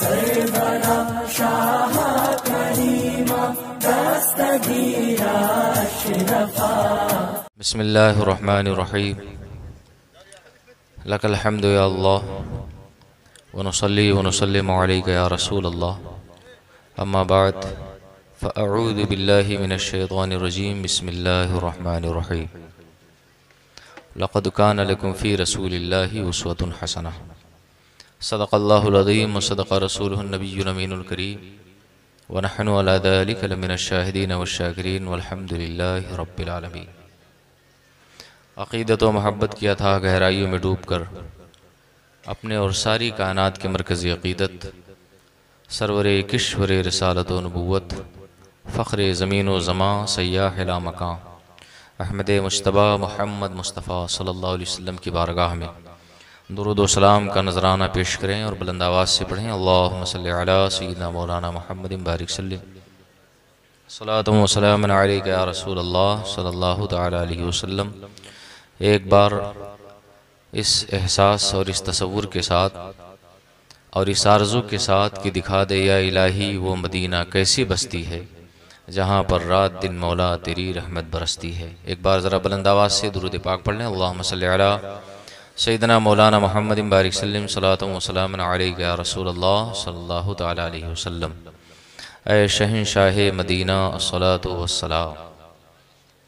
Karbala Shah करीमा दस्तगीरा अशरफा। बिस्मिल्लाहिर्रहमानिर्रहीम। लकल हम्दु या अल्लाह व नुसल्ली व नुसल्लिमु अलैका या रसूल अल्लाह। अम्मा बाद फ़अऊज़ु बिल्लाहि मिनश शैतानिर रजीम। बिस्मिल्लाहिर्रहमानिर्रहीम। लक़द कान लकुम फ़ी रसूलिल्लाहि उस्वतुन हसनह। सदक़ल्लाहुल अज़ीम व सदक़ रसूलुहुन नबिय्युल अमीनुल करीम व नहनु अला ज़ालिका लमिनश शाहिदीन वश्शाकिरीन वल्हम्दुलिल्लाहि रब्बिल आलमीन। अक़ीदत व मोहब्बत की अथाह गहराइयों में डूब कर अपने और सारी कायनात के मरकज़ी अक़ीदत सरवरे किश्वरे रिसालत व नबुव्वत फ़ख्रे ज़मीन व ज़मां सय्याह ला मकां अहमद मुज्तबा मुहम्मद मुस्तफ़ा सल्लल्लाहु अलैहि वसल्लम की बारगाह में दुरूद व सलाम का नजराना पेश करें और बुलंद आवाज़ से पढ़ें। अल्लाहुम्मा सल्लि अला सय्यिदिना मौलाना मुहम्मदिन बारिक सल्लिम सलातुन व सलामुन अलैका या रसूल अल्लाह सल्लल्लाहु तआला अलैहि वसल्लम। एक बार इस एहसास और इस तसव्वुर के साथ और इस आरज़ू के साथ कि दिखा दे या इलाही वो मदीना कैसी बस्ती है जहाँ पर रात दिन मौला तेरी रहमत बरसती है। एक बार ज़रा बुलंद आवाज़ से दुरूद पाक पढ़ लें। अल्लाहुम्मा सल्लि अला सय्यिदिना मौलाना मुहम्मदिन बारिक सल्लिम सलातुन व सलामुन अलैका या रसूल अल्लाह सल्लल्लाहु तआला अलैहि वसल्लम। ऐ शहंशाह मदीना अस्सलातु वस्सलाम।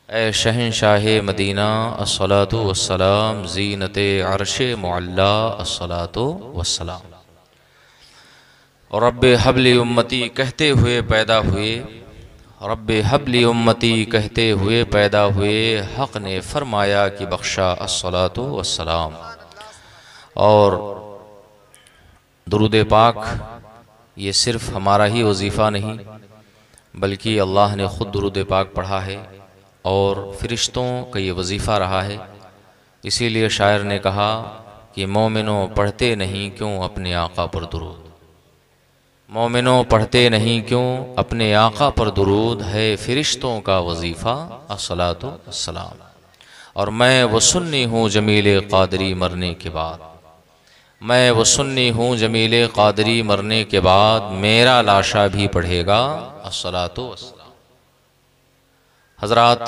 ऐ शहंशाह मदीना अस्सलातु वस्सलाम। ज़ीनते अर्शे मुअल्ला अस्सलातु वस्सलाम। और रब्बे हबली उम्मती कहते हुए पैदा हुए, रब्बे हबली उम्मती कहते हुए पैदा हुए, हक़ ने फरमाया कि बख्शा अस्सलातु वस्सलाम। और दुरूद पाक ये सिर्फ़ हमारा ही वजीफ़ा नहीं बल्कि अल्लाह ने ख़ुद दुरूद पाक पढ़ा है और फ़रिश्तों का ये वजीफ़ा रहा है। इसीलिए शायर ने कहा कि मोमिनों पढ़ते नहीं क्यों अपने आका पर दुरूद, मोमिनों पढ़ते नहीं क्यों अपने आका पर दुरूद, है फ़रिश्तों का वजीफ़ा अस्सलातु वस्सलाम। और मैं वो सुन्नी हूँ जमील क़ादरी मरने के बाद, मैं वो सुन्नी हूँ जमील क़ादरी मरने के बाद, मेरा लाशा भी पढ़ेगा अस्सलातु वस्सलाम। हज़रात,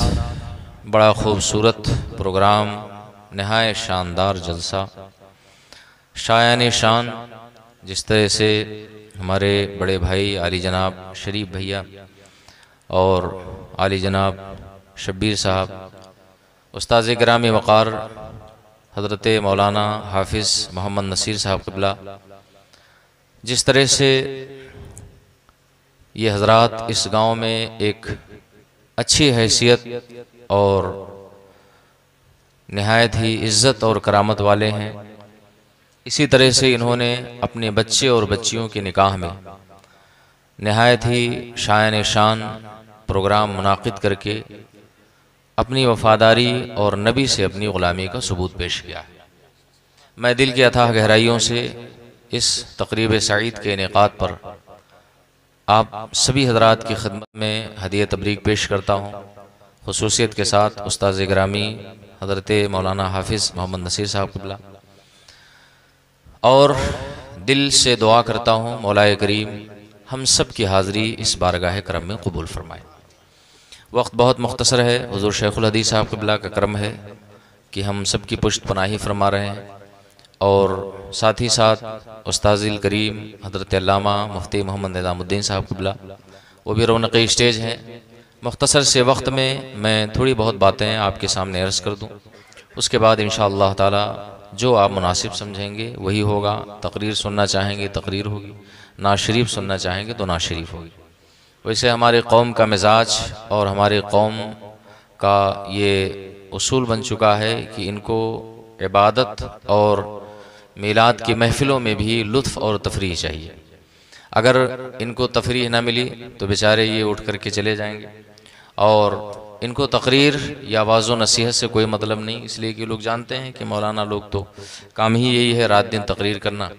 बड़ा खूबसूरत प्रोग्राम, नहायत शानदार जलसा, शायान शान। जिस तरह से हमारे बड़े भाई आली जनाब शरीफ भैया और आली जनाब शब्बीर साहब, उस्ताज़ गिरामी वक़ार हज़रत मौलाना हाफिज़ मोहम्मद नसीर साहब क़िबला, जिस तरह से ये हज़रात इस गांव में एक अच्छी हैसियत और नहायत ही इज़्ज़त और करामत वाले हैं, इसी तरह से इन्होंने अपने बच्चे और बच्चियों के निकाह में नहायत ही शायान शान प्रोग्राम मुनाक़िद करके अपनी वफ़ादारी और नबी से अपनी ग़ुलामी का सबूत पेश किया है। मैं दिल की अथाह गहराइयों से इस तक़रीब सईद के इनेक़ाद पर आप सभी हज़रात की खिदमत में हदिया तबरीक पेश करता हूँ। ख़ुसूसियत के साथ उस्ताज़ गिरामी हज़रत मौलाना हाफिज़ मोहम्मद नसीर साहब क़िबला, और दिल से दुआ करता हूँ मौलाए करीम हम सब की हाज़री इस बारगाह करम में कबूल फ़रमाए। वक्त बहुत मुख्तसर है, हुज़ूर शेखुल हदीस साहब क़िबला का करम है कि हम सब की पुश्त पनाही फरमा रहे हैं, और साथ ही साथ उस्ताज़िल करीम हज़रत अल्लामा मुफ्ती मोहम्मद निज़ामुद्दीन साहब क़िबला वो भी रौनक़ स्टेज हैं। मुख्तसर से वक्त में मैं थोड़ी बहुत बातें आपके सामने अर्ज़ कर दूँ, उसके बाद इंशाअल्लाह ताला जो आप मुनासिब समझेंगे वही होगा। तकरीर सुनना चाहेंगे तकरीर होगी, नात शरीफ सुनना चाहेंगे तो नात शरीफ होगी। वैसे हमारे कौम का मिजाज और हमारे कौम का ये उसूल बन चुका है कि इनको इबादत और मीलाद की महफ़िलों में भी लुत्फ़ और तफरीह चाहिए। अगर इनको तफरीह ना मिली तो बेचारे ये उठ कर के चले जाएंगे, और इनको तकरीर या वाज़ो नसीहत से कोई मतलब नहीं, इसलिए कि लोग जानते हैं कि मौलाना लोग तो काम ही यही है रात दिन तकरीर करना।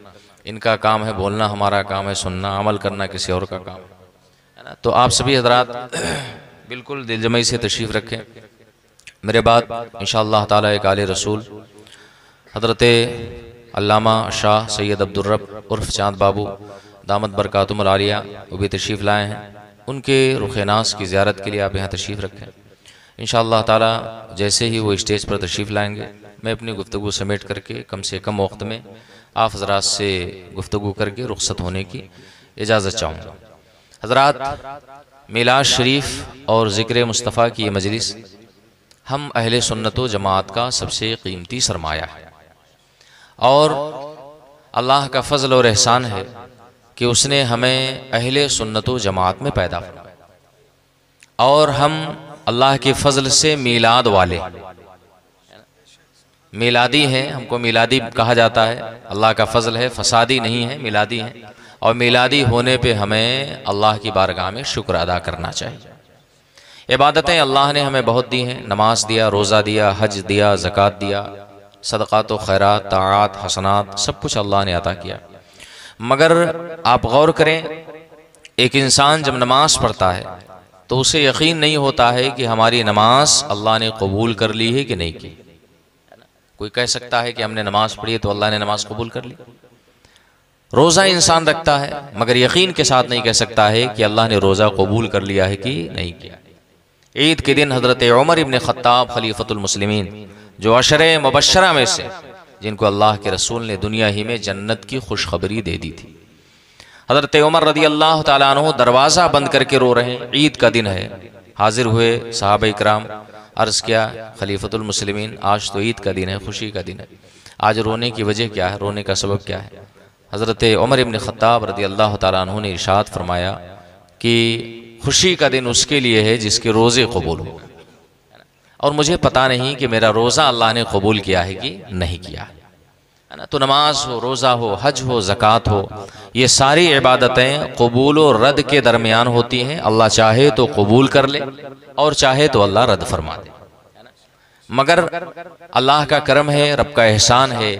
इनका काम है बोलना, हमारा काम है सुनना, अमल करना किसी और का काम है ना। तो आप सभी हज़रात बिल्कुल दिलजमई से तशरीफ़ रखें। मेरे बाद इंशाअल्लाह ताला एक आले रसूल हज़रत अल्लामा शाह सैयद अब्दुर्रब उर्फ़ चाँद बाबू दामत बरकातुहुमुल आलिया वो भी तशरीफ़ लाए हैं, उनके रुख़-ए-नाज़ की ज़ियारत के लिए आप यहाँ तशरीफ़ रखें। इंशाअल्लाह ताला जैसे ही वो स्टेज पर तशरीफ़ लाएंगे मैं अपनी गुफ्तगू समेट करके कम से कम वक्त में आप हज़रात से गुफ्तगू करके रुख़्सत होने की इजाज़त चाहूँगा। हज़रात, मिलाद शरीफ और ज़िक्र मुस्तफ़ा की ये मजलिस हम अहले सुन्नत व जमात का सबसे कीमती सरमाया है और अल्लाह का फ़ज़ल और एहसान है कि उसने हमें अहले सुन्नत व जमात में पैदा किया और हम अल्लाह के फ़ज़ल से मीलाद वाले मिलादी हैं। हमको मिलादी कहा जाता है, अल्लाह का फ़ज़ल है, फ़सादी नहीं है, मिलादी है। और मिलादी होने पे हमें अल्लाह की बारगाह में शुक्र अदा करना चाहिए। इबादतें अल्लाह ने हमें बहुत दी हैं, नमाज दिया, रोज़ा दिया, हज दिया, ज़कात दिया, सदक़ात व खैरात, ताआत, हसनात, सब कुछ अल्लाह ने अता किया। मगर आप गौर करें, एक इंसान जब नमाज पढ़ता है तो उसे यकीन नहीं होता है कि हमारी नमाज अल्लाह ने कबूल कर ली है कि नहीं की। कोई कह सकता है कि हमने नमाज पढ़ी है तो अल्लाह ने नमाज कबूल कर ली। रोज़ा इंसान रखता है मगर यकीन के साथ नहीं कह सकता है कि अल्लाह ने रोज़ा कबूल कर लिया है कि नहीं किया। ईद के दिन हज़रत उमर इब्न ख़त्ताब खलीफतुल मुस्लिमीन, जो अशरे मुबश्शरा में से, जिनको अल्लाह के रसूल ने दुनिया ही में जन्नत की खुशखबरी दे दी थी, हज़रत उमर रदी अल्लाह तआला अन्हु दरवाज़ा बंद करके रो रहे हैं। ईद का दिन है, हाजिर हुए सहाबा इकराम, अर्ज़ किया खलीफतुल मुस्लिमीन आज तो ईद का दिन है, खुशी का दिन है, आज रोने की वजह क्या है, रोने का सबब क्या है। हज़रत उमर इब्न ख़त्ताब रदी अल्लाह तआला अन्हु ने इरशाद फरमाया कि खुशी का दिन उसके लिए है जिसके रोज़े कबूल हो, और मुझे पता नहीं कि मेरा रोज़ा अल्लाह ने कबूल किया है कि नहीं किया है ना। तो नमाज हो, रोज़ा हो, हज हो, ज़कात हो, ये सारी इबादतें कबूल और रद्द के दरमियान होती हैं। अल्लाह चाहे तो कबूल कर ले और चाहे तो अल्लाह रद्द फरमा दे। मगर अल्लाह का करम है, रब का एहसान है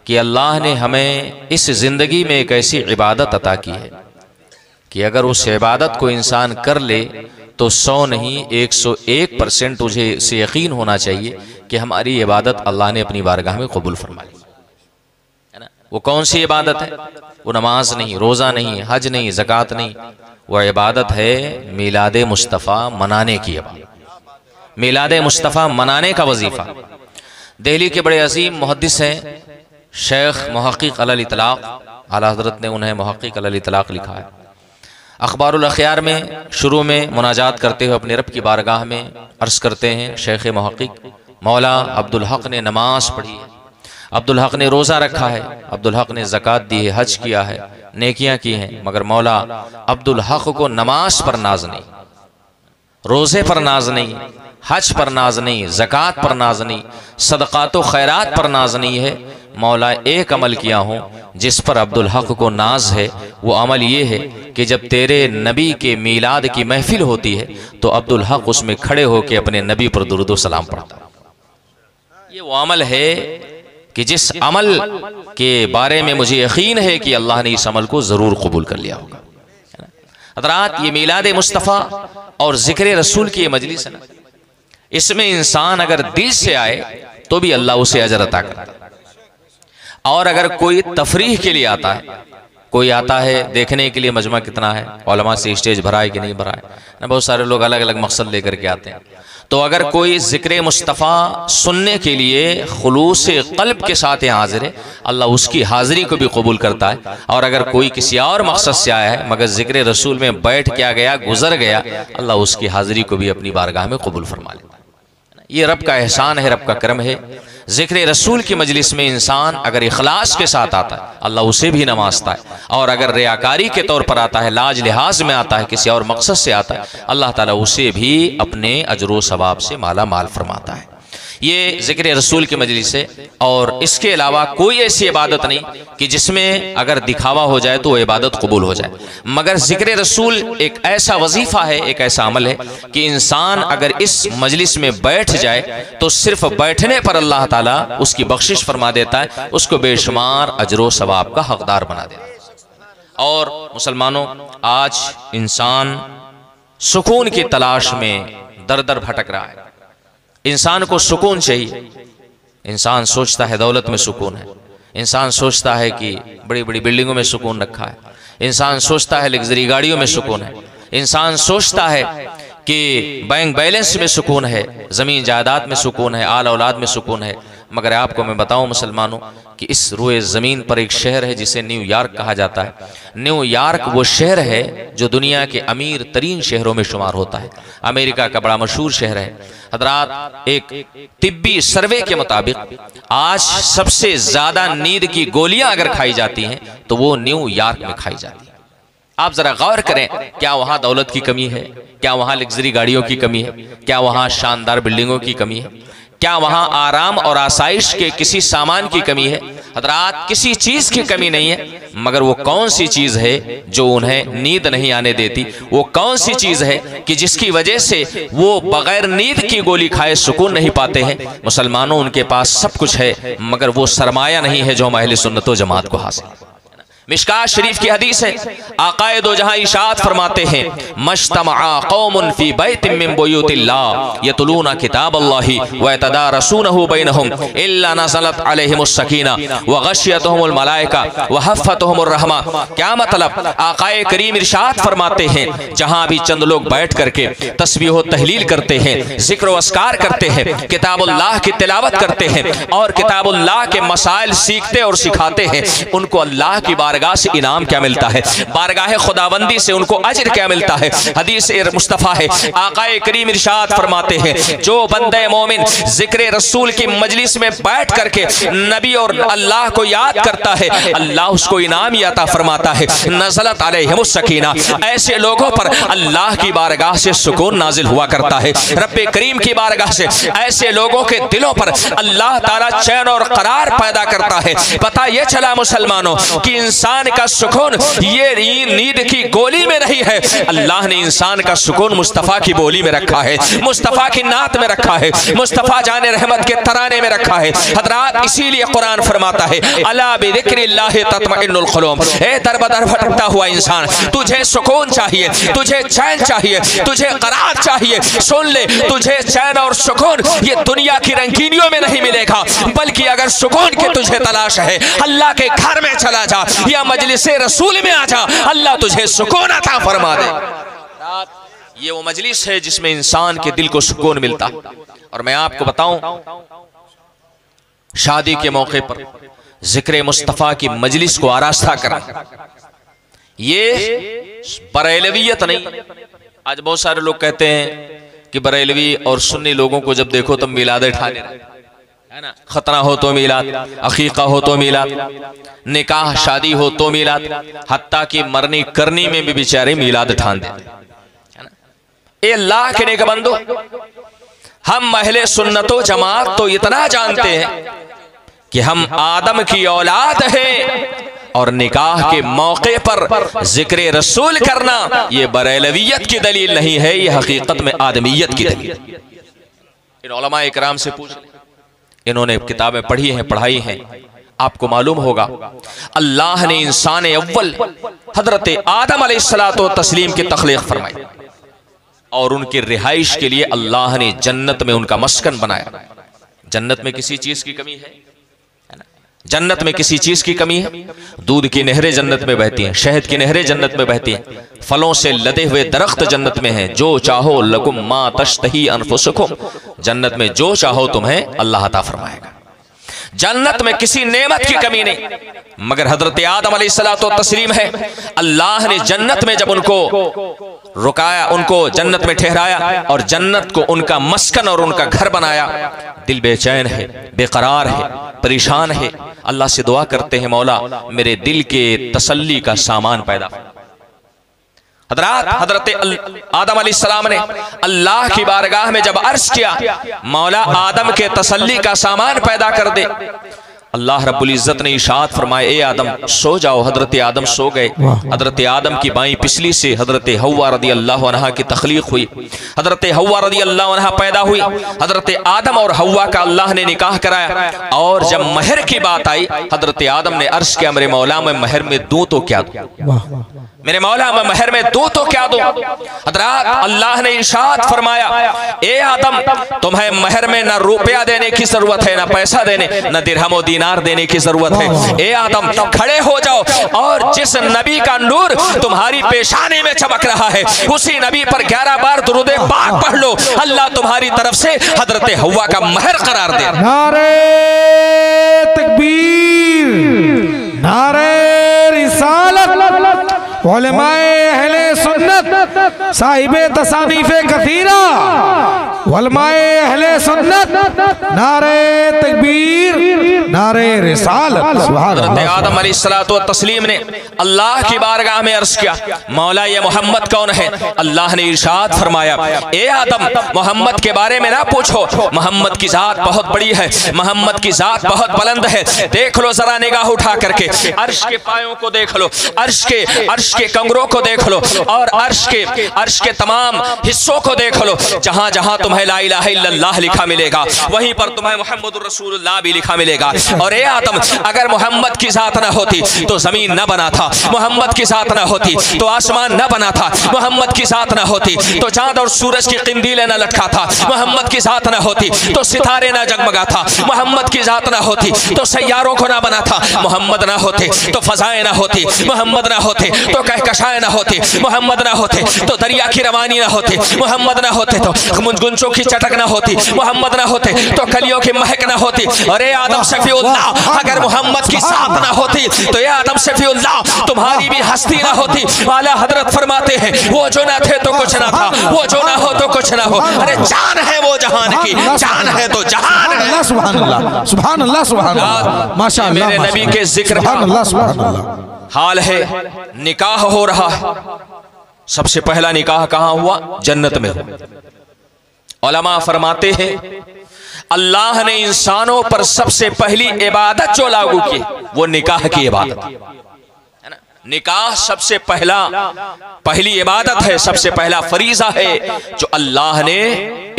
कि अल्लाह ने हमें इस ज़िंदगी में एक ऐसी इबादत अता की है कि अगर उस इबादत को इंसान कर ले तो 100 नहीं 101% तुझे इसे यकीन होना चाहिए कि हमारी इबादत अल्लाह ने अपनी बारगाह में कबूल फरमा ली है ना। वो कौन सी इबादत है? वो नमाज नहीं, रोज़ा नहीं, हज नहीं, ज़कात नहीं, वह इबादत है मिलाद मुस्तफ़ा मनाने की इबादत, मिलाद मुस्तफ़ा मनाने का वजीफ़ा। दिल्ली के बड़े अजीम मुहद्दिस हैं शेख मुहक़्क़िक़ अलल इतलाक़, आला हज़रत ने उन्हें मुहक़्क़िक़ अलल इतलाक़ लिखा है। अख़बारुल अख़यार में शुरू में मुनाजात करते हुए अपने रब की बारगाह में अर्ज़ करते हैं, शेख मुहक़्क़िक़ मौला अब्दुल हक़ ने नमाज पढ़ी है, अब्दुल हक़ ने रोज़ा रखा है, अब्दुल हक़ ने ज़कात दी है, हज किया है, नेकियां की हैं, मगर मौला अब्दुल हक़ को नमाज पर नाज नहीं, रोज़े पर नाज नहीं, हज पर नाज नहीं, ज़कात पर नाज नहीं, सदक़ात व खैरात पर नाज नहीं है। मौला एक अमल किया हूँ जिस पर अब्दुल हक़ को नाज है, वो अमल ये है कि जब तेरे नबी के मीलाद की महफिल होती है तो अब्दुल हक़ उसमें खड़े होकर अपने नबी पर दुरूद व सलाम पढ़ता है। ये वो अमल है कि जिस अमल के बारे में मुझे यकीन है कि अल्लाह ने इस अमल को ज़रूर कबूल कर लिया होगा। हज़रात, ये मिलाद मुस्तफ़ा और ज़िक्र रसूल की ये मजलिस है ना, इसमें इंसान अगर दिल से आए तो भी अल्लाह उसे अजर अता करता है। और अगर कोई तफरीह के लिए आता है, कोई आता है देखने के लिए मजमा कितना है, उलमा से स्टेज भरा है कि नहीं भरा है ना, बहुत सारे लोग अलग अलग मकसद लेकर के आते हैं। तो अगर कोई ज़िक्र मुस्तफ़ा सुनने के लिए खुलूस क़ल्ब के साथ यहाँ हाजिर है, अल्लाह उसकी हाज़िरी को भी कबूल करता है। और अगर कोई किसी और मकसद से आया है मगर ज़िक्र रसूल में बैठ क्या गया, गुजर गया, अल्लाह उसकी हाज़िरी को भी अपनी बारगाह में कबूल फरमा लेता है। ये रब का एहसान है, रब का करम है। ज़िक्र रसूल की मजलिस में इंसान अगर इखलास के साथ आता है अल्लाह उसे भी नवाजता है, और अगर रियाकारी के तौर पर आता है, लाज लिहाज में आता है, किसी और मकसद से आता है, अल्लाह ताला उसे भी अपने अजर व सवाब से माला माल फरमाता है। ये ज़िक्र रसूल की मजलिस है और इसके अलावा कोई ऐसी इबादत नहीं कि जिसमें अगर दिखावा हो जाए तो वो इबादत कबूल हो जाए। मगर ज़िक्र रसूल एक ऐसा वजीफ़ा है, एक ऐसा अमल है कि इंसान अगर इस मजलिस में बैठ जाए तो सिर्फ बैठने पर अल्लाह ताला उसकी बख्शिश फरमा देता है, उसको बेशुमार अजर व सवाब का हकदार बना देता है। और मुसलमानों, आज इंसान सुकून की तलाश में दर दर भटक रहा है। इंसान को सुकून चाहिए। इंसान सोचता है दौलत में सुकून है, इंसान सोचता है कि बड़ी बड़ी बिल्डिंगों में सुकून रखा है, इंसान सोचता है लग्जरी गाड़ियों में सुकून है, इंसान सोचता है कि बैंक बैलेंस में सुकून है, ज़मीन जायदाद में सुकून है, आल औलाद में सुकून है। मगर आपको मैं बताऊं मुसलमानों कि इस रुए ज़मीन पर एक शहर है जिसे न्यूयॉर्क कहा जाता है। न्यूयॉर्क वो शहर है जो दुनिया के अमीर तरीन शहरों में शुमार होता है, अमेरिका का बड़ा मशहूर शहर है। हजरात, एक तिब्बी सर्वे के मुताबिक आज सबसे ज़्यादा नींद की गोलियां अगर खाई जाती हैं तो वो न्यूयॉर्क में खाई जाती है। आप जरा गौर करें, क्या वहां दौलत की कमी है? क्या वहां लग्जरी गाड़ियों की कमी है? क्या वहां शानदार बिल्डिंगों की कमी है? क्या वहां आराम और आसाइश के किसी सामान की कमी है? हजरात, किसी चीज की कमी नहीं है। मगर वो कौन सी चीज है जो उन्हें नींद नहीं आने देती? वो कौन सी चीज है कि जिसकी वजह से वो बगैर नींद की गोली खाए सुकून नहीं पाते हैं? मुसलमानों, उनके पास सब कुछ है मगर वो सरमाया नहीं है जो अहले सुन्नत व जमात को हासिल है। मिशकात शरीफ की हदीस है, आकाए दो जहां इशात फरमाते हैं, मज्तमअ कौमुन फी बैतिन मिन बुयूतिल्लाह यतलूना किताबल्लाहि व यतदारसूनहु बैनहुम इल्ला नज़लत अलैहिमुस सकीना व गशियतहुमुल मलाइका व हफ़्फ़तहुमुर रहमा। क्या मतलब? आकाए करीम इरशाद फरमाते हैं, जहां भी चंद लोग बैठ करके तस्बीह व तहलील करते हैं, जिक्र व अस्कार करते हैं, किताबुल्लाह की तिलावत करते हैं और किताबुल्लाह के मसाइल सीखते और सिखाते हैं, उनको अल्लाह की बारगाह से इनाम क्या मिलता है? बारगाह खुदाबंदी से उनको अजर क्या मिलता है? हदीस मुस्तफ़ा है, आकाए करीम इरशाद फरमाते हैं, जो बंदे मोमिन जिक्र रसूल की मजलिस में बैठ करके नबी और अल्लाह को याद करता है, अल्लाह उसको इनाम ही अता फरमाता है। नज़लत अलैहिमुस सकीना, ऐसे लोगों पर अल्लाह की बारगाह से सुकून नाजिल हुआ करता है। रब्बे करीम की बारगाह से ऐसे लोगों के दिलों पर अल्लाह ताला चैन और करार पैदा करता है। पता यह चला मुसलमानों कि इंसान का सुकून ये नींद की गोली में नहीं है, अल्लाह ने इंसान का सुकून मुस्तफ़ा की बोली में रखा है, मुस्तफ़ा की नात में रखा है, मुस्तफ़ा जाने रहमत के तराने में रखा है। हजरात, इसीलिए कुरान फरमाता है, अला बिज़िक्रिल्लाहि तत्मइन्नुल क़ुलूब। ए दरबदर भटकता हुआ इंसान, तुझे सुकून चाहिए, तुझे चैन चाहिए, तुझे करार चाहिए, सुन ले, तुझे चैन और सुकून ये दुनिया की रंगीनियों में नहीं मिलेगा, बल्कि अगर सुकून की तुझे तलाश है, अल्लाह के घर में चला जा या मजलिसे रसूल में आ जा, अल्लाह तुझे सुकून अता फरमा दे। ये वो मजलिस है जिसमें इंसान के दिल को सुकून मिलता है। और मैं आपको बताऊं, शादी के मौके पर जिक्र मुस्तफ़ा की मजलिस को आरास्ता करना, ये बरेलवियत नहीं। आज बहुत सारे लोग कहते हैं कि बरेलवी और सुन्नी लोगों को जब देखो तब मिलाद ठाने है ना, खतना हो तो मिलाद, अकीका हो तो मिलाद, निकाह शादी हो तो मिलाद, हत्ता की मरनी करनी में भी बेचारे मिलाद ठान दे, है ना। ए अल्लाह के नेक बंदो, हम अहले सुन्नतो जमात तो इतना जानते हैं कि हम आदम की औलाद हैं और निकाह के मौके पर जिक्र रसूल करना ये बरेलवियत की दलील नहीं है, ये हकीकत में आदमियत की दलील। इन उलमा इकराम से पूछ, इन्होंने किताबें पढ़ी हैं, पढ़ाई हैं, आपको मालूम होगा अल्लाह ने इंसान अव्वल हजरत आदम अलैहिस्सलातो तस्लीम की तख्लीक फरमाई और उनकी रिहाइश के लिए अल्लाह ने जन्नत में उनका मस्कन बनाया। जन्नत में किसी चीज की कमी है? जन्नत में किसी चीज की कमी है? दूध की नहरें जन्नत में बहती हैं, शहद की नहरें जन्नत में बहती हैं, फलों से लदे हुए दरख्त जन्नत में हैं, जो चाहो लकुम मा तश्तही अनफुसुकुम, जन्नत में जो चाहो तुम्हें अल्लाह अता फरमाएगा। जन्नत में किसी नेमत की कमी नहीं। मगर हजरत आदम अलैहिस्सलातो तस्लीम है, अल्लाह ने जन्नत में जब उनको रुकाया, उनको जन्नत में ठहराया और जन्नत को उनका मस्कन और उनका घर बनाया, दिल बेचैन है, बेकरार है, परेशान है। अल्लाह से दुआ करते हैं, मौला मेरे दिल के तसल्ली का सामान पैदा। हजरत आदम अलैहिस्सलाम ने अल्लाह की बारगाह में जब अर्ज किया, मौला आदम के तसल्ली का सामान पैदा कर दे, अल्लाह रब्बुल इज्जत ने इशात फरमाया, ए आदम सो जाओ। हजरत आदम सो गए। हजरत आदम की बाईं पिछली से हजरत हव्वा रदी अल्लाह अन्हा की तख्लीक हुई। हजरत हव्वा रदी अल्लाह अन्हा पैदा हुई। हजरत आदम और हव्वा का अल्लाह ने निकाह कराया। और जब महर की बात आई, हजरत आदम ने अर्ज किया, मेरे मौला मैं महर में दूं तो क्या दूं, मेरे मौला मैं महर में दूं तो क्या दूं। हजरत अल्लाह ने इरशाद फरमाया, ए आदम तुम्हें महर में न रुपया देने की जरूरत है, न पैसा देने, न दिरहम व दीनार दीनार देने की जरूरत है। ए आदम खड़े हो जाओ और जिस नबी का नूर तुम्हारी पेशानी में चमक रहा है उसी नबी पर 11 बार दुरूद पाक पढ़ लो, अल्लाह तुम्हारी तरफ से हजरत हव्वा का महर करार दे। नारे तकबीर, नारे रिसालत, उलमाए अहले सुन्नत, साहिबे तसानीफे कसीरा, उलमाए अहले सुन्नत, नारे तकबीर, नारे रिसालत। हज़रत आदम अलैहिस्सलातु तस्लीम ने अल्लाह की बारगाह में अर्ज किया, मौला ये मोहम्मद कौन है? अल्लाह ने इरशाद फरमाया, ए आदम मोहम्मद के बारे में ना पूछो, मोहम्मद की जात बहुत बड़ी है, मोहम्मद की जात बहुत बुलंद है। देख लो जरा निगाह उठा करके, अर्श के पायों को देख लो, अर्श के कंगरों को देख लो और अर्श के तमाम हिस्सों को देख लो। जहां जहां तुम्हें ला इलाहा इल्लल्लाह लिखा मिलेगा वहीं पर तुम्हें मुहम्मदुर रसूलुल्लाह भी लिखा मिलेगा। और ए आदम अगर मोहम्मद की जात न होती तो जमीन न बना था, मोहम्मद की जात न होती तो आसमान न बना था, मोहम्मद की जात न होती तो चांद और सूरज की किंदीलें न लटका था, मोहम्मद की जात न होती तो सितारे न जगमगा था, मोहम्मद की जात न होती तो सैयारों को न बना था, मोहम्मद न होते तो फजाएं न होती, मोहम्मद न होते तो कहकशाएं न होती, मोहम्मद न होते तो दरिया की रवानी न होती, मोहम्मद न होते तो गुंजों की चटक न होती, मोहम्मद न होते तो कलियों की महक न होती। अरे आदम शफीउल्लाह अगर मोहम्मद की साथ न होती तो ये आदम शफीउल्लाह तुम्हारी भी हस्ती न होती। आला हजरत फरमाते हैं वो जो न थे तो कुछ न था, वो जो न हो तो कुछ न हो। अरे जान है वो जहान की, जान है तो जहान है। सुभान अल्लाह, सुभान अल्लाह, सुभान अल्लाह, माशाअल्लाह। मेरे नबी के जिक्र सुभान अल्लाह, सुभान अल्लाह। हाल है निकाह हो रहा है। सबसे पहला निकाह कहाँ हुआ? जन्नत में। उलमा फरमाते हैं अल्लाह ने इंसानों पर सबसे पहली इबादत जो लागू की वो निकाह की इबादत है ना। निकाह सबसे पहली इबादत है, सबसे पहला फरीजा है जो अल्लाह ने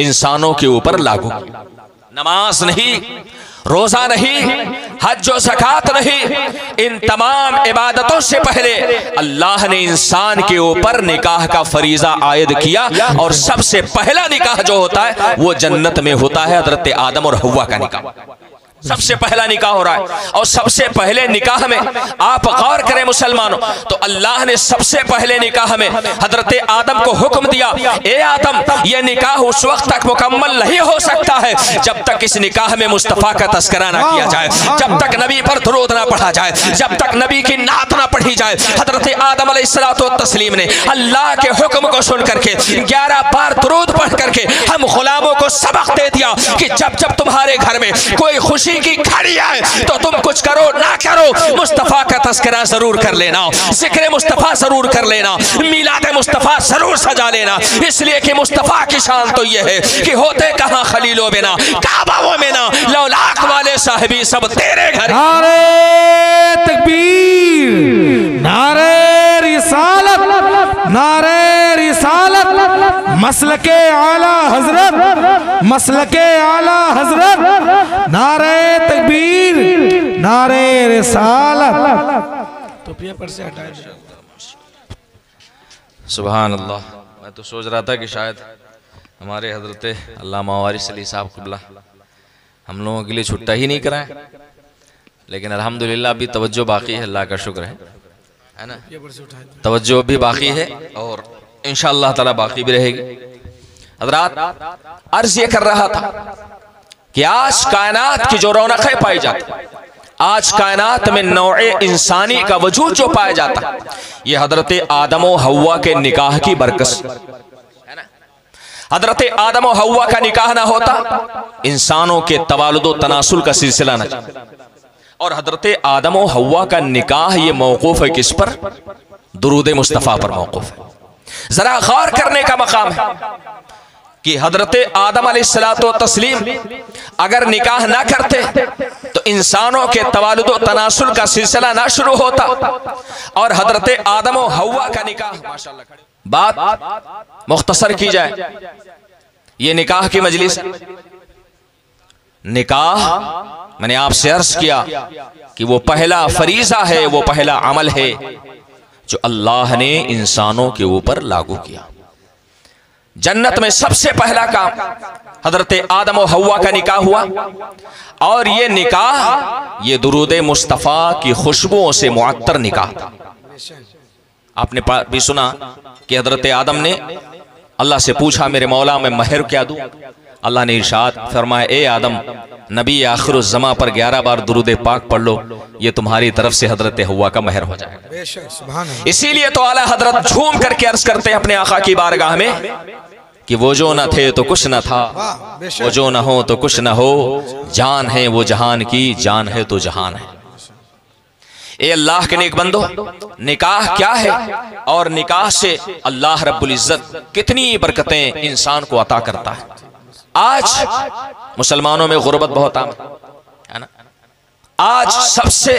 इंसानों के ऊपर लागू किया। नमाज नहीं, रोजा नहीं, हज और ज़कात नहीं, इन तमाम इबादतों से पहले अल्लाह ने इंसान के ऊपर निकाह का फरीजा आयद किया। और सबसे पहला निकाह जो होता है वो जन्नत में होता है, हजरत आदम और हव्वा का निकाह। सबसे पहला निकाह हो रहा है। और सबसे पहले निकाह में आप गौर करें मुसलमानों, तो अल्लाह ने सबसे पहले निकाह में हजरत आदम को हुक्म दिया, ए आदम ये निकाह उस वक्त तक मुकम्मल नहीं हो सकता है जब तक इस निकाह में मुस्तफ़ा का तस्करा ना किया जाए, जब तक नबी पर दुरूद ना पढ़ा जाए, जब तक नबी की नात ना पढ़ी जाए। हजरत आदम अलैहिस्सलातु तस्लीम ने अल्लाह के हुक्म को सुन करके 11 बार दुरूद पढ़ करके हम गुलामों को सबक दे दिया कि जब जब तुम्हारे घर में कोई खुशी की घड़ी आए तो तुम कुछ करो ना करो, मुस्तफा का तस्करा जरूर कर लेना, जिक्र मुस्तफा जरूर कर लेना, मिलाद मुस्तफा जरूर सजा लेना। इसलिए कि मुस्तफा की शान तो यह है कि होते कहां खलीलो बिना, काबा वो में ना, लौलाक वाले साहिबी सब तेरे घर। नारे तकबीर, नारे रिसालत, नारे रिसालत, मसलके आला हजरत, मसलके आला हजरत, नारे तकबीर, नारे रिसालत। तो पर से हटाए। सुभान अल्लाह। मैं तो सोच रहा था कि शायद हमारे हजरत अल्लामा वारिस अली साहब क़िबला हम लोगों के लिए छुट्टा ही नहीं कराएं, लेकिन अल्हम्दुलिल्लाह अभी तवज्जो बाकी है, अल्लाह का शुक्र है ना। तवज्जो भी बाकी है और इंशाअल्लाह ताला बाकी भी रहेगी। हज़रात अर्ज ये कर रहा था कि आज कायनात की जो रौनकें पाई जाती, आज कायनात में नौए इंसानी का वजूद जो पाया जाता है, ये हजरत आदम और हव्वा के निकाह की बरकत है ना। हजरत आदम और हव्वा का निकाह ना होता, इंसानों के तवालुद व तनासुल का सिलसिला न चलता। और हजरत आदम और हव्वा का निकाह ये मौकूफ है किस पर? दुरूद मुस्तफ़ा पर मौकूफ है। जरा गौर करने का मकाम है कि हजरत आदम अलैहिस्सलातु तस्लीम अगर निकाह ना करते तो इंसानों के तवालुद व तनासुल का सिलसिला ना शुरू होता। और हजरत आदम और हव्वा का निकाह, माशाअल्लाह, बात मुख्तसर की जाए, ये निकाह की मजलिस। निकाह मैंने आपसे अर्ज किया कि वो पहला फरीजा है, वो पहला अमल है जो अल्लाह ने इंसानों के ऊपर लागू किया। जन्नत में सबसे पहला काम हजरत आदम और हव्वा का निकाह हुआ, और ये निकाह ये दुरूद मुस्तफ़ा की खुशबुओं से मुअत्तर निकाह था। आपने भी सुना कि हजरत आदम ने अल्लाह से पूछा, मेरे मौला मैं महर क्या दूं? अल्लाह ने इरशाद फरमाया, ए आदम, नबी आखिरुज़्ज़मा पर 11 बार दुरूद पाक पढ़ लो, ये तुम्हारी तरफ से हजरत हव्वा का महर हो जाएगा। इसीलिए तो आला हजरत झूम करके अर्ज करते हैं अपने आका की बारगाह में कि वो जो न थे तो कुछ न था, वो जो न हो तो कुछ न हो, जान है वो जहान की, जान है तो जहान है। ए अल्लाह के नेक बंदो, निकाह क्या है और निकाह से अल्लाह रब्बुल इज्जत कितनी बरकतें इंसान को अता करता है। आज मुसलमानों में गुर्बत बहुत आम है ना। आज सबसे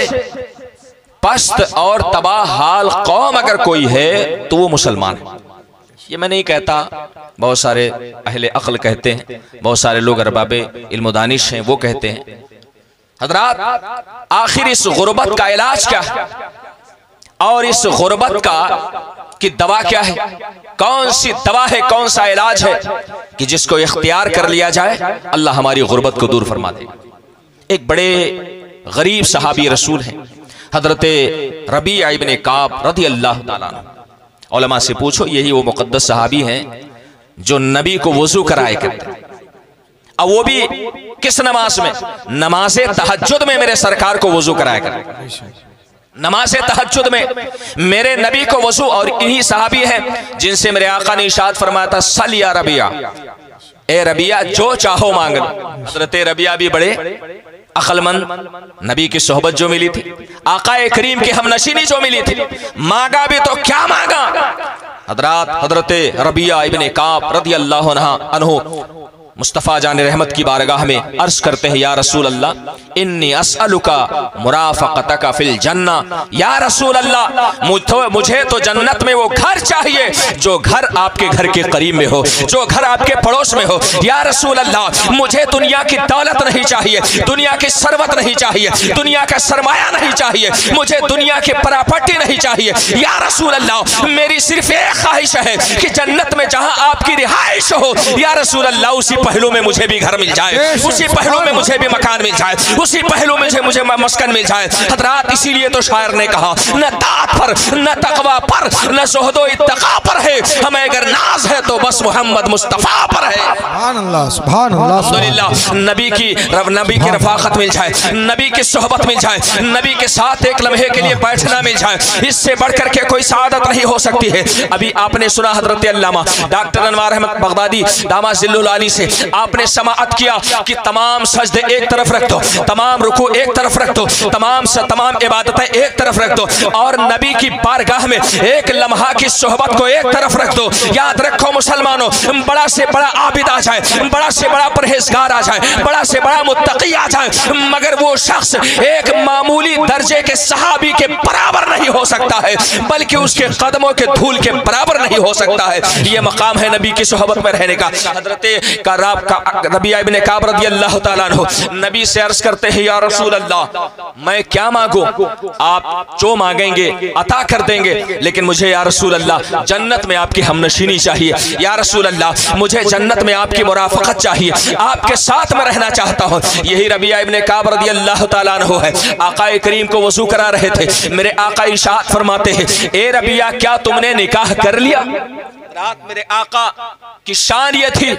पस्त और तबाह हाल कौम अगर कोई है तो वो मुसलमान है। ये मैं नहीं कहता, बहुत सारे अहले अक्ल कहते हैं, बहुत सारे लोग अरबाबे इल्म दानिश हैं, वो कहते हैं। हजरात, आखिर इस गुर्बत का इलाज क्या है और इस गुर्बत का की दवा क्या है? कौन सी दवा है, कौन सा इलाज है कि जिसको इख्तियार कर लिया जाए अल्लाह हमारी गुर्बत को दूर फरमा दे। एक बड़े गरीब सहाबी रसूल हैं हजरत रबीआ इब्ने काब रज़ी अल्लाह ताला अन्हु। उलमा से पूछो, यही वो मुक़द्दस सहाबी हैं जो नबी को वुज़ू कराए करते, और वो भी किस नमाज में? नमाज़े तहज्जुद में मेरे सरकार को वुज़ू कराया करते। नमाज़े तहज्जुद में मेरे नबी को वुज़ू, और इन्हीं सहाबी हैं जिनसे मेरे आका ने इरशाद फरमाया था, सल या रबिया, ए रबिया जो चाहो मांग लो। हज़रत रबिया भी बड़े अक्लमंद, नबी की सोहबत जो मिली थी, आकाए करीम की हमनशीनी जो मिली थी, मांगा भी तो क्या मांगा। हजरत रबिया इब्ने काब रज़ियल्लाहु अन्हु मुस्तफ़ा जान रहमत की बारगाह में अर्ज करते हैं, या रसूल अल्लाह, इन्नी अस्अलुका मुराफ़क़तका फिल जन्ना। या रसूल अल्लाह, मुझे तो जन्नत में वो घर चाहिए जो घर आपके घर के करीब में हो, जो घर आपके पड़ोस में हो। या रसूल अल्लाह, मुझे दुनिया की दौलत नहीं चाहिए, दुनिया की सरवत नहीं चाहिए, दुनिया का सरमाया नहीं चाहिए, मुझे दुनिया की प्रॉपर्टी नहीं चाहिए। या रसूल अल्लाह, मेरी सिर्फ एक ख्वाहिश है कि जन्नत में जहां आपकी रिहाइश हो, या रसूल अल्लाह, उसी पहलू में मुझे भी घर मिल जाए, उसी पहलू में मुझे भी मकान मिल जाए, उसी पहलू में मुझे मस्कन मिल जाए। हजरात, इसीलिए तो शायर ने कहा, न तात पर, न तकवा पर, न ज़ुहदो इत्तक़ा पर है, हमें अगर नाज है तो बस मोहम्मद मुस्तफ़ा पर है। सुभान अल्लाह, सुभान अल्लाह, अल्हम्दुलिल्लाह। नबी की रफ़ाक़त मिल जाए, नबी की सोहबत मिल जाए, नबी के साथ एक लम्हे के लिए बैठना मिल जाए, इससे बढ़कर के कोई सआदत नहीं हो सकती है। अभी आपने सुना हजरत अल्लामा डॉक्टर अनवार अहमद बगदादी दामद ज़िल्लुल आली से आपने समाअत किया कि तमाम सजदे एक तरफ रख दो, तमाम रुकू एक तरफ रख दो, तमाम इबादतें एक तरफ रख दो, और नबी की बारगाह में एक लम्हा की सोहबत को एक तरफ रख दो। याद रखो मुसलमानों, बड़ा से बड़ा आबिद आ जाए, बड़ा से बड़ा परहेजगार आ जाए, बड़ा से बड़ा मुत्तकी आ जाए, मगर वो शख्स एक मामूली दर्जे के सहाबी के बराबर नहीं हो सकता है, बल्कि उसके कदमों के धूल के बराबर नहीं हो सकता है। ये मकाम है नबी की सोहबत में रहने का। हजरत रबिया इब्ने काब रज़ियल्लाहु ताला अन्हु नबी से अर्ज करते हैं, या रसूल अल्लाह, मैं क्या मांगू? आप जो मांगेंगे अता कर देंगे, लेकिन मुझे या रसूल अल्लाह जन्नत में आपकी हमनशीनी चाहिए। या रसूल अल्लाह, मुझे जन्नत में आपकी मुराफ़क़त चाहिए, आपके साथ में रहना चाहता हूँ। यही रबिया इब्ने काब रज़ियल्लाहु ताला अन्हु है। आकाए करीम को वज़ू करा रहे थे, मेरे आका इरशाद फरमाते हैं, ए रबिया, क्या तुमने निकाह कर लिया? रात मेरे आका की शान ये थी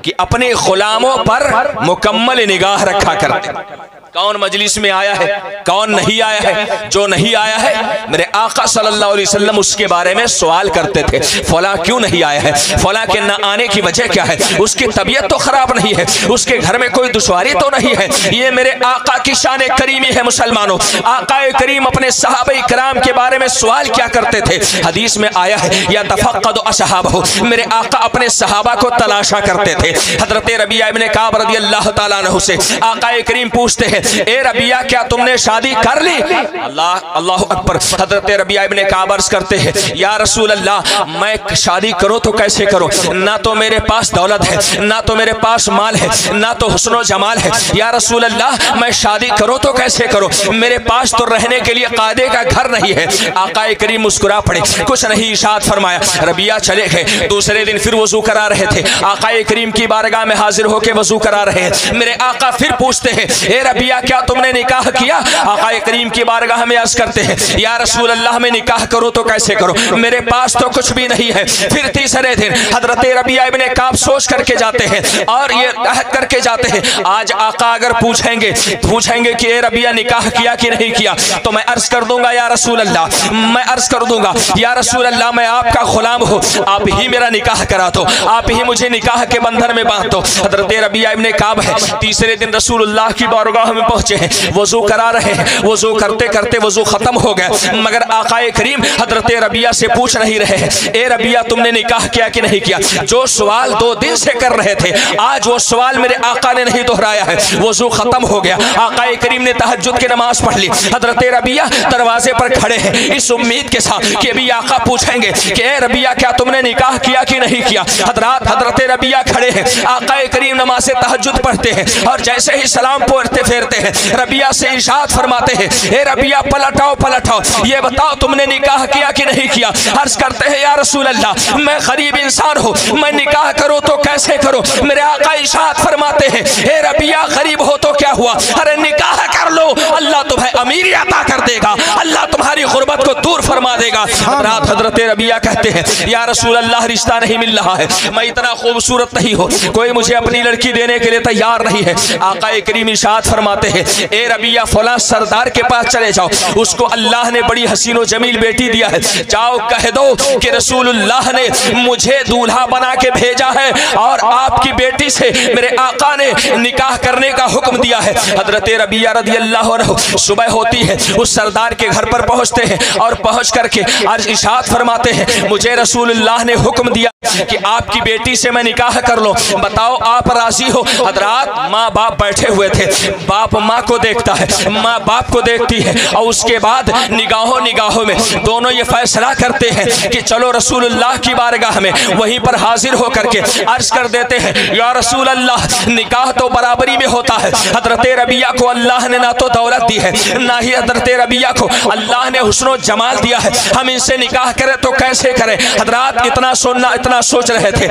कि अपने गुलामों पर मुकम्मल निगाह रखा करते। कौन मजलिस में आया है, कौन नहीं आया है, जो नहीं आया है मेरे आका सल्लल्लाहु अलैहि वसल्लम उसके बारे में सवाल करते थे, फला क्यों नहीं आया है, फला के न आने की वजह क्या है, उसकी तबीयत तो खराब नहीं है, उसके घर में कोई दुश्वारी तो नहीं है। ये मेरे आका की शान करीमी है मुसलमानों। आका करीम अपने सहाबा किराम के बारे में सवाल क्या करते थे? हदीस में आया है, या तफक्कदु असहाबहु, मेरे आका अपने सहाबा को तलाशा करते थे। हजरत रबिया इब्ने काब रज़ियल्लाहु ताला अन्हु से आका करीम पूछते हैं, ए रबिया क्या तुमने शादी कर ली? अल्लाह अकबर। हजरत रबिया इब्ने काब अर्ज करते हैं, या रसूल अल्लाह, मैं शादी करूं तो कैसे करूं? ना तो मेरे पास दौलत है, ना तो मेरे पास माल है, ना तो हुस्न जमाल है। या रसूल अल्लाह, मैं शादी करूं तो कैसे करूं? मेरे पास तो रहने के लिए कायदे का घर नहीं है। आकाए करीम मुस्कुरा पड़े, कुछ नहीं इरशाद फरमाया। रबिया चले गए। दूसरे दिन फिर वजू करा रहे थे, आकाए करीम की बारगाह में हाजिर होकर वजू करा रहे हैं। मेरे आका फिर पूछते हैं, ए रबिया क्या तुमने निकाह किया? आकाए करीम की बारगाह में अर्ज करते हैं, या रसूल अल्लाह, मैं निकाह करूं तो कैसे करूं? मेरे पास तो कुछ भी नहीं है। फिर तीसरे दिन हजरत रबिया इब्ने काब सोच करके जाते हैं और ये अहद करके जाते हैं, आज आका अगर पूछेंगे कि ए रबिया निकाह किया कि नहीं किया, तो मैं अर्ज कर दूंगा, या रसूल अल्लाह, मैं अर्ज कर दूंगा, या रसूल अल्लाह, मैं आपका गुलाम हूं, आप ही मेरा निकाह करा दो, आप ही मुझे निकाह के बंधन में बांध दो। हजरत रबिया इब्ने काब है, तीसरे दिन रसूलुल्लाह की बारगाह में पहुंचे हैं, वजू करा रहे हैं। वजू करते करते वजू खत्म हो गया, मगर आकाए करीम हजरत रबिया से पूछ नहीं रहे हैं, ए रबिया तुमने निकाह किया कि नहीं किया? जो सवाल 2 दिन से कर रहे थे, आज वो सवाल मेरे आका ने नहीं दोहराया है। वजू खत्म हो गया, आकाए करीम ने तहज्जुद की नमाज पढ़ ली। हजरत रबिया दरवाजे पर खड़े हैं इस उम्मीद के साथ कि अभी आका पूछेंगे कि ए रबिया क्या तुमने निकाह किया कि नहीं किया? हजरत रबिया खड़े हैं, आकाए करीम नमाज तहज्जुद पढ़ते हैं और जैसे ही सलाम पढ़ते फेरते हैं, रबिया से इरशाद फरमाते हैं, ए रबिया पलटाओ, ये बताओ तुमने निकाह किया कि नहीं किया? अर्ज करते हैं, या रसूल अल्लाह, मैं गरीब इंसान हूँ, मैं निकाह करूँ तो कैसे करूँ? मेरे आका इरशाद फरमाते हैं, ए रबिया गरीब हो तो क्या हुआ? अरे निकाह कर लो, अल्लाह तुम्हें अमीरी अता कर देगा, अल्लाह तुम्हारी गुर्बत को दूर फरमा देगा। हजरत रबिया कहते हैं, या रसूल अल्लाह, रिश्ता नहीं मिल रहा है, मैं इतना खूबसूरत नहीं हूँ, कोई मुझे अपनी लड़की देने के लिए तैयार नहीं है। आकाए करीम इरशाद फरमाते हैं, ए रबिया फलां सरदार के पास चले जाओ, उसको अल्लाह ने बड़ी हसीनो जमील बेटी दिया है, जाओ कह दो कि रसूलुल्लाह ने मुझे दूल्हा बना के भेजा है और आपकी बेटी से मेरे आका ने निकाह करने का हुक्म दिया है। हजरत रबिया रदी अल्लाह अन्हु सुबह होती है, उस सरदार के घर पर पहुंचते हैं और पहुंच करके अर्ज इरशाद फरमाते हैं, मुझे रसूलुल्लाह ने हुक्म दिया कि आपकी बेटी से मैं निकाह कर लूं, बताओ आप राजी हो? हजरात माँ बाप बैठे हुए थे, बाप माँ को देखता है, माँ बाप को देखती है और उसके बाद निगाहों में दोनों ये फैसला करते हैं कि चलो रसूलुल्लाह की बारगाह में वहीं पर हाजिर होकर के अर्ज कर देते हैं, या रसूल अल्लाह, निकाह तो बराबरी में होता है। हजरत रबिया को अल्लाह ने ना तो दौलत दी है, ना ही हजरत रबिया को अल्लाह ने हुस्न और जमाल दिया है, हम इनसे निकाह करें तो कैसे करें? हजरात इतना सोच रहे थे,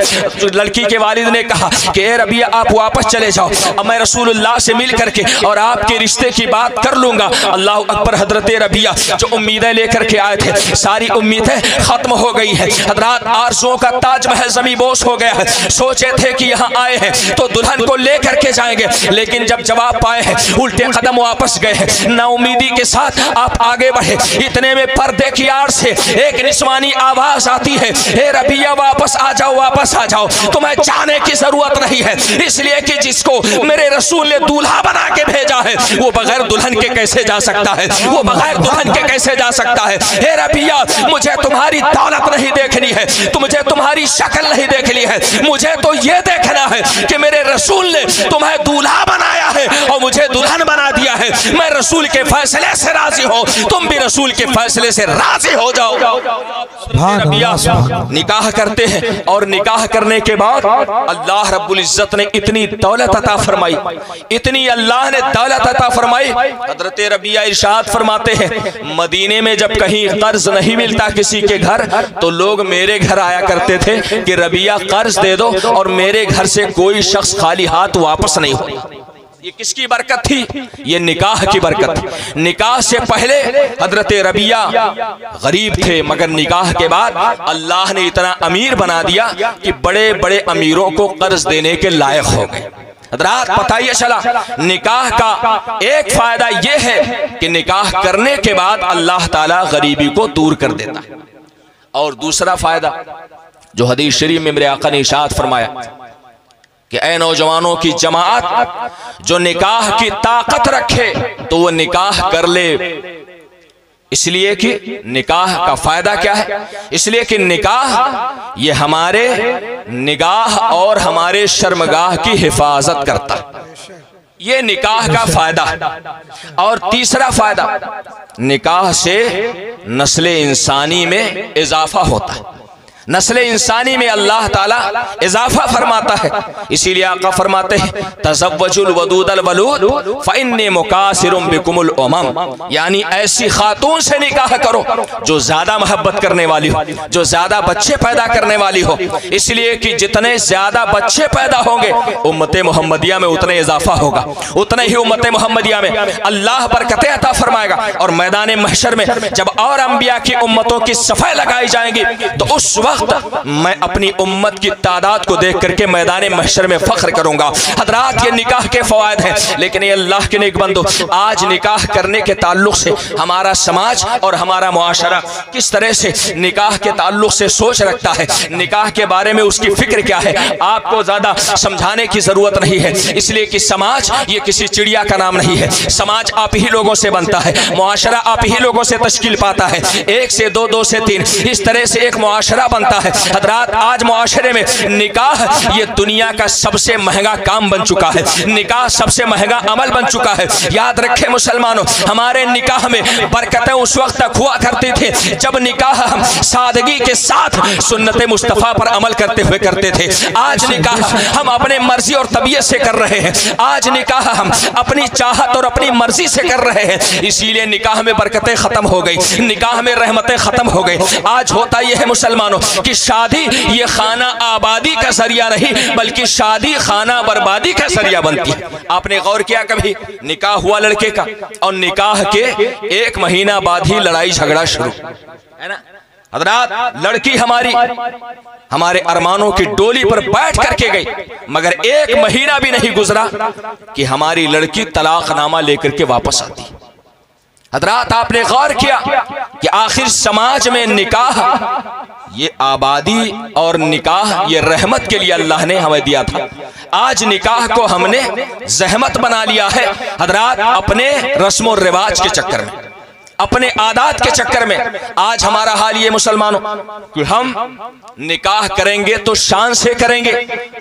लड़की के वालिद ने कहा कि ए रबिया आप वापस चले जाओ, अब मैं रसूलुल्लाह से मिल करके और आपके रिश्ते की बात कर लूंगा। अल्लाह अकबर। हजरत रबिया जो उम्मीदें लेकर के आए थे, सारी उम्मीदें खत्म हो गई है। हजरात आरज़ुओं का ताजमहल ज़मीबोश हो गया है, सोचे थे कि यहाँ आए हैं तो दुल्हन को लेकर के जाएंगे, लेकिन जब जवाब पाए हैं उल्टे कदम वापस गए हैं। नाउमीदी के साथ आप आगे बढ़े, इतने में पर्दे की आड़ से एक निस्वानी आवाज आती है, हे रबिया वापस आ जाओ, वापस आ जाओ, तुम्हें जाने की जरूरत नहीं है, इसलिए कि जिसको मेरे रसूल ने दूल्हा बना के भेजा है वो बगैर दुल्हन के कैसे जा सकता है, वो बगैर दुल्हन के कैसे जा सकता है? हे रबिया मुझे तुम्हारी दौलत नहीं देखनी है, मुझे तुम्हारी शक्ल नहीं देखनी है, मुझे तो ये देखना है कि मेरे रसूल ने तुम्हें दूल्हा बनाया है और मुझे दुल्हन बना दिया है। मैं रसूल के फैसले से राजी हूँ, तुम भी रसूल के फैसले से राजी हो जाओ। रबिया निकाह करते हैं और निकाह करने के बाद अल्लाह रब्बुल इज्जत ने इतनी दौलत अता फरमाई, इतनी अल्लाह ने दौलत अता फरमाई। हजरत रबिया इरशाद फरमाते हैं, मदीने में जब कहीं कर्ज नहीं मिलता किसी के घर तो लोग मेरे घर आया करते थे कि रबिया कर्ज दे दो, और मेरे घर से कोई शख्स खाली हाथ वापस नहीं हो। ये किसकी बरकत थी? ये निकाह की बरकत। निकाह से पहले हजरत रबिया गरीब थे, मगर निकाह के बाद अल्लाह ने इतना अमीर बना दिया कि बड़े बड़े अमीरों को कर्ज देने के लायक हो गए। हजरात पता ये चला, निकाह का एक फायदा ये है कि निकाह करने के बाद अल्लाह ताला गरीबी को दूर कर देता है, और दूसरा फायदा जो हदीस शरीफ में मेरे आका ने इरशाद फरमाया कि ऐ नौजवानों की जमात, जो निकाह की ताकत रखे तो वो निकाह कर ले। इसलिए कि निकाह का फायदा क्या है? इसलिए कि निकाह ये हमारे निगाह और हमारे शर्मगाह की हिफाजत करता है। ये निकाह का फायदा। और तीसरा फायदा, निकाह से नस्ल इंसानी में इजाफा होता है। नस्ल इंसानी में अल्लाह ताला इजाफा फरमाता है। इसीलिए आका फरमाते हैं तज़व्वजुल वदूदल वलूद फ़इन्नी मुकासिरुम बिकुमुल उमम, यानी ऐसी खातून से निकाह करो जो ज्यादा मोहब्बत करने वाली हो, जो ज्यादा बच्चे पैदा करने वाली हो। इसलिए कि जितने ज्यादा बच्चे पैदा होंगे उम्मत मुहम्मदिया में उतने इजाफा होगा, उतने ही उम्मत मुहम्मदिया में अल्लाह बरकतें अता फरमाएगा। और मैदान महशर में जब और अंबिया की उम्मतों की सफ़ाई लगाई जाएंगी तो उस वक्त मैं अपनी उम्मत की तादाद को देख करके मैदान महशर में फख्र करूंगा। हजरात, ये निकाह के फवायद हैं। लेकिन ये अल्लाह के नेक बंदो, आज निकाह करने के ताल्लुक से हमारा समाज और हमारा मुआशरा किस तरह से निकाह के ताल्लुक से सोच रखता है, निकाह के बारे में उसकी फिक्र क्या है, आपको ज्यादा समझाने की जरूरत नहीं है। इसलिए कि समाज ये किसी चिड़िया का नाम नहीं है। समाज आप ही लोगों से बनता है, मुआशरा आप ही लोगों से तश्कील पाता है। एक से दो, दो से तीन, इस तरह से एक मुआशरा बनता है। हजरात, आज मुआशरे में निकाह ये दुनिया का सबसे महंगा काम बन चुका है, निकाह सबसे महंगा अमल बन चुका है। याद रखें मुसलमानों, हमारे निकाह में बरकतें उस वक्त तक हुआ करती थी जब निकाह हम सादगी के साथ सुन्नत मुस्तफ़ा पर अमल करते हुए करते थे। आज निकाह हम अपने मर्जी और तबीयत से कर रहे हैं। आज निकाह हम अपनी चाहत और अपनी मर्जी से कर रहे हैं। इसीलिए निकाह में बरकतें खत्म हो गई, निकाह में रहमतें खत्म हो गई। आज होता यह है मुसलमानों कि शादी ये खाना आबादी का जरिया नहीं बल्कि शादी खाना बर्बादी का जरिया बनती है। आपने गौर किया कभी, निकाह हुआ लड़के का और निकाह के 1 महीना बाद ही लड़ाई झगड़ा शुरू, है ना। हजरात, लड़की हमारे अरमानों की डोली पर बैठ करके गई, मगर 1 महीना भी नहीं गुजरा कि हमारी लड़की तलाकनामा लेकर के वापस आती। हजरात, आपने गौर किया कि आखिर समाज में निकाह ये आबादी और निकाह ये रहमत के लिए अल्लाह ने हमें दिया था। आज निकाह को हमने जहमत बना लिया है। हजरात, अपने रस्म और रिवाज के चक्कर में, अपने आदात के चक्कर में आज हमारा हाल ये मुसलमानों कि हम निकाह करेंगे तो शान से करेंगे,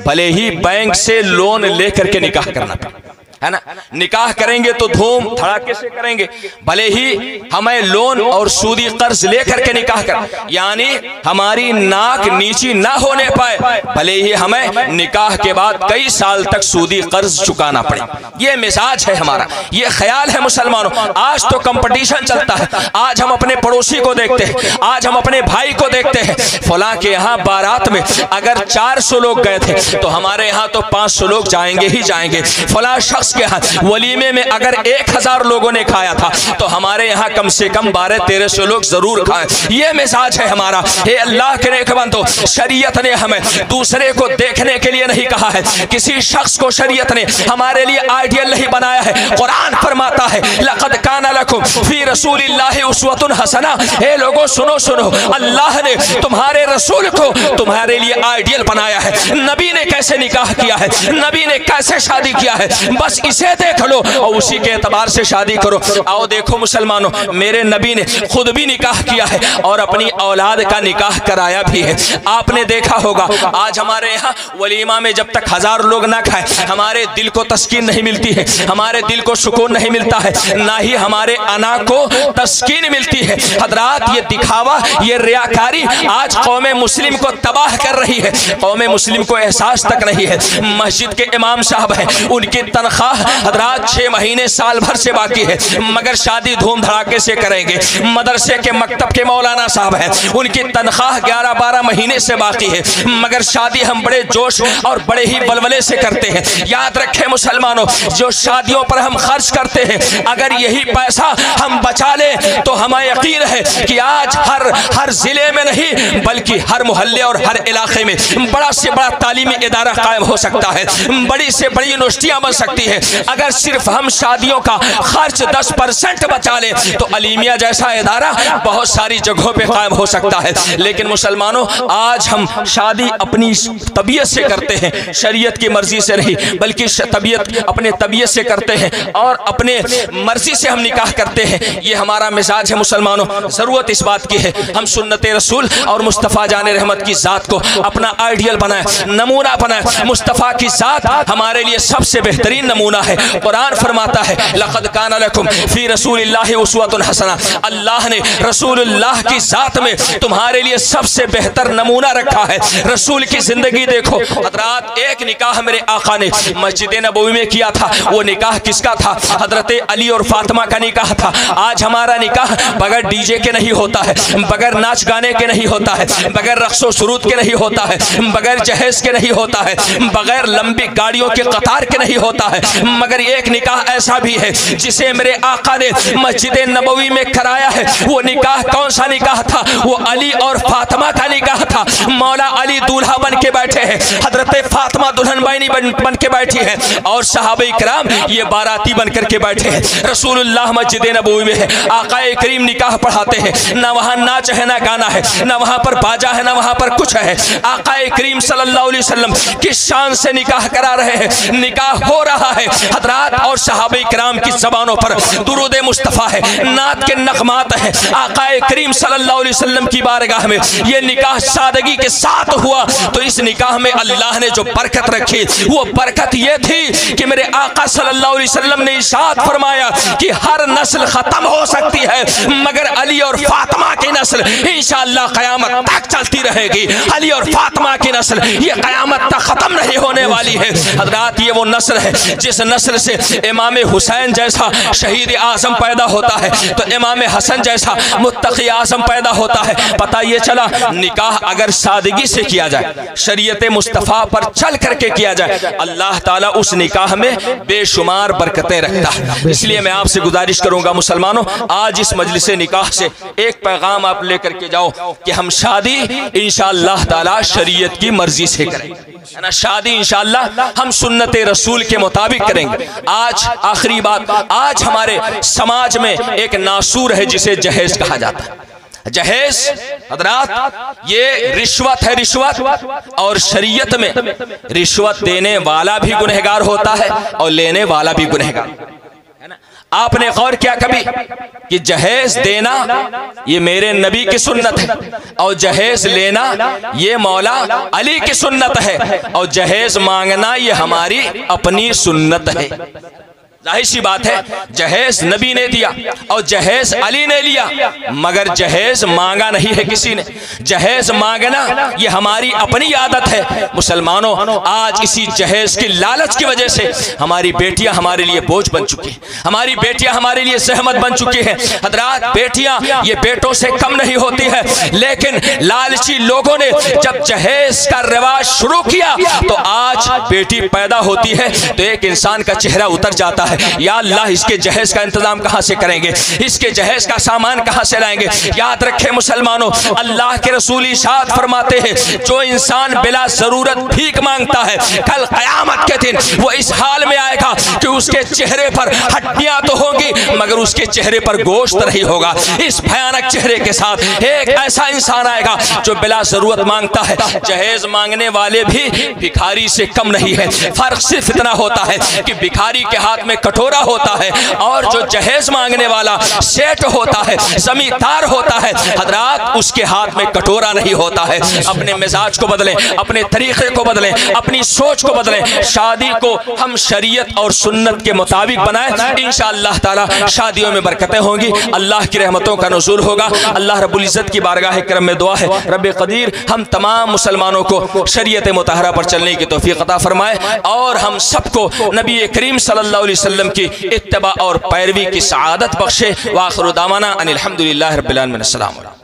भले ही बैंक से लोन लेकर के निकाह करना पड़े, है ना। निकाह करेंगे तो धूम धड़ाके से करेंगे, भले ही हमें लोन और सूदी कर्ज लेकर के निकाह कर, यानी हमारी नाक नीची ना होने पाए, भले ही हमें निकाह के बाद कई साल तक सूदी कर्ज चुकाना पड़े। ये मिजाज है हमारा, ये ख्याल है मुसलमानों। आज तो कंपटीशन चलता है। आज हम अपने पड़ोसी को देखते हैं, आज हम अपने भाई को देखते हैं। फला के यहाँ बारात में अगर 400 लोग गए थे तो हमारे यहाँ तो 500 लोग जाएंगे ही जाएंगे। फला शख्स के यहाँ वलीमे में अगर 1000 लोगों ने खाया था तो हमारे यहाँ कम से कम 1200-1300 लोग जरूर खाए। ये मिजाज है हमारा। हे अल्लाह के नेक बंदो, शरीयत ने हमें दूसरे को देखने के लिए नहीं कहा है, किसी शख्स को शरीयत ने हमारे लिए आइडियल नहीं बनाया है। कुरान फरमाता है लक़द काना लकुम फी रसूलिल्लाहि उस्वतुन हसना। हे लोगों, सुनो सुनो, अल्लाह ने तुम्हारे रसूल को तुम्हारे लिए आइडियल बनाया है। नबी ने कैसे निकाह किया है, नबी ने कैसे शादी किया है, बस इसे देख लो और उसी के एतबार से शादी करो। आओ देखो मुसलमानों, मेरे नबी ने खुद भी निकाह किया है और अपनी औलाद का निकाह कराया भी है। आपने देखा होगा आज हमारे यहाँ वलीमा में जब तक 1000 लोग ना खाए हमारे दिल को तस्कीन नहीं मिलती है, हमारे दिल को सुकून नहीं मिलता है, ना ही हमारे अना को तस्कीन मिलती है। हजरात, ये दिखावा, ये रियाकारी आज कौम मुस्लिम को तबाह कर रही है। कौम मुस्लिम को एहसास तक नहीं है। मस्जिद के इमाम साहब हैं, उनकी तनख्वाह हजरात 6 महीने साल भर से बाकी है, मगर शादी धूम धड़ाके से करेंगे। मदरसे के मकतब के मौलाना साहब हैं, उनकी तनख्वाह 11-12 महीने से बाकी है, मगर शादी हम बड़े जोश और बड़े ही बलबले से करते हैं। याद रखें मुसलमानों, जो शादियों पर हम खर्च करते हैं, अगर यही पैसा हम बचा लें तो हमें यकीन है कि आज हर जिले में नहीं बल्कि हर मोहल्ले और हर इलाके में बड़ा से बड़ा तालीमी इदारा कायम हो सकता है, बड़ी से बड़ी यूनिवर्सिटियां बन सकती है। अगर सिर्फ हम शादियों का खर्च 10% बचा ले तो अलीमिया जैसा इदारा बहुत सारी जगहों पे कायम हो सकता है। लेकिन मुसलमानों, आज हम शादी अपनी तबीयत से करते हैं, शरीयत की मर्जी से नहीं बल्कि अपने तबीयत से करते हैं और अपने मर्जी से हम निकाह करते हैं। ये हमारा मिजाज है मुसलमानों। जरूरत इस बात की है हम सुन्नत रसूल और मुस्तफ़ा मुस्तफ़ा जान रहमत की ज़ात को अपना आइडियल बनाए, नमूना बनाए। मुस्तफ़ा की ज़ात हमारे लिए सबसे बेहतरीन नमूना है। कुरान फरमाता है लक़द काना लकुम फ़ी रसूलिल्लाहि उस्वतुन हसना, अल्लाह ने रसूलुल्लाह की ज़ात में तुम्हारे लिए सबसे बेहतर नमूना रखा है। रसूल की ज़िंदगी देखो हज़रात, एक निकाह मेरे आका ने मस्जिद नबवी में किया था। वो निकाह किसका था? हज़रत अली और फातिमा का निकाह था। आज हमारा निकाह बगैर डीजे के नहीं होता है, बगैर नाच गाने के नहीं होता है, बगैर रक्सो सुरूद के नहीं होता है, बगैर जहेज के नहीं होता है, बगैर लंबी गाड़ियों के कतार के नहीं होता है। मगर एक निकाह ऐसा भी है जिसे मेरे आका ने मस्जिद नबवी में कराया है। वो निकाह कौन सा निकाह था? वो अली और फातिमा का निकाह था। मौला अली दूल्हा बन के बैठे हैं, हजरत फातिमा दुल्हन बाइनी बन के बैठी है, और सहाबे किराम ये बाराती बन करके बैठे हैं। रसूलुल्लाह मस्जिद नबवी में है, आकाए करीम निकाह पढ़ाते हैं। ना वहाँ नाच है, ना गाना है, ना वहाँ पर बाजा है, ना वहाँ पर कुछ है। आकाए करीम सल्लल्लाहु अलैहि वसल्लम किस शान से निकाह करा रहे हैं, निकाह हो रहा है हजरात, और सहाबे किराम की ज़बानों पर दुरूद मुस्तफ़ा है, नात के नगमात है। आकाए करीम सल्लल्लाहु अलैहि वसल्लम की बारगाह में ये निकाह सादगी के साथ हुआ, तो इस निकाह में अल्लाह ने जो बरकत रखी वो बरकत ये थी कि मेरे आका सल्लल्लाहु अलैहि वसल्लम ने इरशाद फरमाया कि हर नस्ल खत्म हो सकती है मगर अली और फातिमा की नस्ल इंशाअल्लाह क़यामत तक चलती रहेगी। अली और फातिमा की नस्ल ये क़यामत तक खत्म नहीं होने वाली है। हज़रात, ये वो नस्ल है जिस नस्ल से इमाम हुसैन जैसा शहीद आज़म पैदा होता है, तो इमाम हसन जैसा मुत्तक़ी आज़म पैदा होता है। पता ये चला निकाह अगर सादगी से किया जाए, शरीयत मुस्तफ़ा पर चल करके किया जाए, अल्लाह ताला उस निकाह में बेशुमार बरकतें रखता है। इसलिए मैं आपसे गुजारिश करूंगा मुसलमानों, आज इस मजलिस निकाह से एक पैगाम आप लेकर के जाओ कि हम शादी इंशाअल्लाह ताला शरीयत की मर्जी से करेंगे, है ना। शादी इंशाअल्लाह हम सुन्नत रसूल के मुताबिक करेंगे। आज आखिरी बात, आज हमारे समाज में एक नासूर है जिसे जहेज कहा जाता है। जहेज हज़रात ये रिश्वत है, रिश्वत, और शरीयत में रिश्वत देने वाला भी गुनहगार होता है और लेने वाला भी गुनहगार, है ना। आपने गौर किया कभी कि जहेज देना ये मेरे नबी की सुन्नत है, और जहेज लेना ये मौला अली की सुन्नत है, और जहेज मांगना ये हमारी अपनी सुन्नत है। जाहिर सी बात है जहेज नबी ने दिया और जहेज अली ने लिया, मगर जहेज मांगा नहीं है किसी ने। जहेज मांगना ये हमारी अपनी आदत है। मुसलमानों, आज इसी जहेज की लालच की वजह से हमारी बेटियां हमारे लिए बोझ बन चुकी हैं, हमारी बेटियां हमारे लिए सहमत बन चुकी हैं। हज़रात, बेटियां ये बेटों से कम नहीं होती है, लेकिन लालची लोगों ने जब जहेज का रिवाज शुरू किया तो आज बेटी पैदा होती है तो एक इंसान का चेहरा उतर जाता है, या अल्लाह इसके जहेज का इंतजाम कहां से करेंगे, इसके जहेज का सामान कहां से लाएंगे। याद रखें मुसलमानों, अल्लाह के रसूल इरशाद फरमाते हैं जो इंसान बिला जरूरत भीख मांगता है कल क़यामत के दिन वो इस हाल में आएगा कि उसके चेहरे पर हड्डियां तो होंगी मगर उसके चेहरे पर गोश्त नहीं होगा। इस भयानक चेहरे के साथ एक ऐसा इंसान आएगा जो बिला जरूरत मांगता है। जहेज मांगने वाले भी भिखारी से कम नहीं है, फर्क सिर्फ इतना होता है कि भिखारी के हाथ में कटोरा होता है और जो जहेज मांगने वाला सेठ होता है, जमींदार होता है, हजरात उसके हाथ में कटोरा नहीं होता है। अपने मिजाज को बदलें, अपने तरीके को बदलें, अपनी सोच को बदलें। शादी को हम शरीयत और सुन्नत के मुताबिक बनाएं, इंशाअल्लाह ताला शादियों में बरकतें होंगी, अल्लाह की रहमतों का नुज़ूल होगा। अल्लाह रब्बुल इज़्ज़त की बारगाह करम में दुआ है रब्बे क़दीर हम तमाम मुसलमानों को शरीयत मुतहरा पर चलने की तौफीक अता फरमाए और हम सबको नबी करीम सल्लल्लाहु अलैहि वसल्लम की इत्तबा और पैरवी की सआदत बख्शे। व आखिरु दावाना अनिल हम्दुलिल्लाहि रब्बिल आलमीन। अस्सलाम वालेकुम।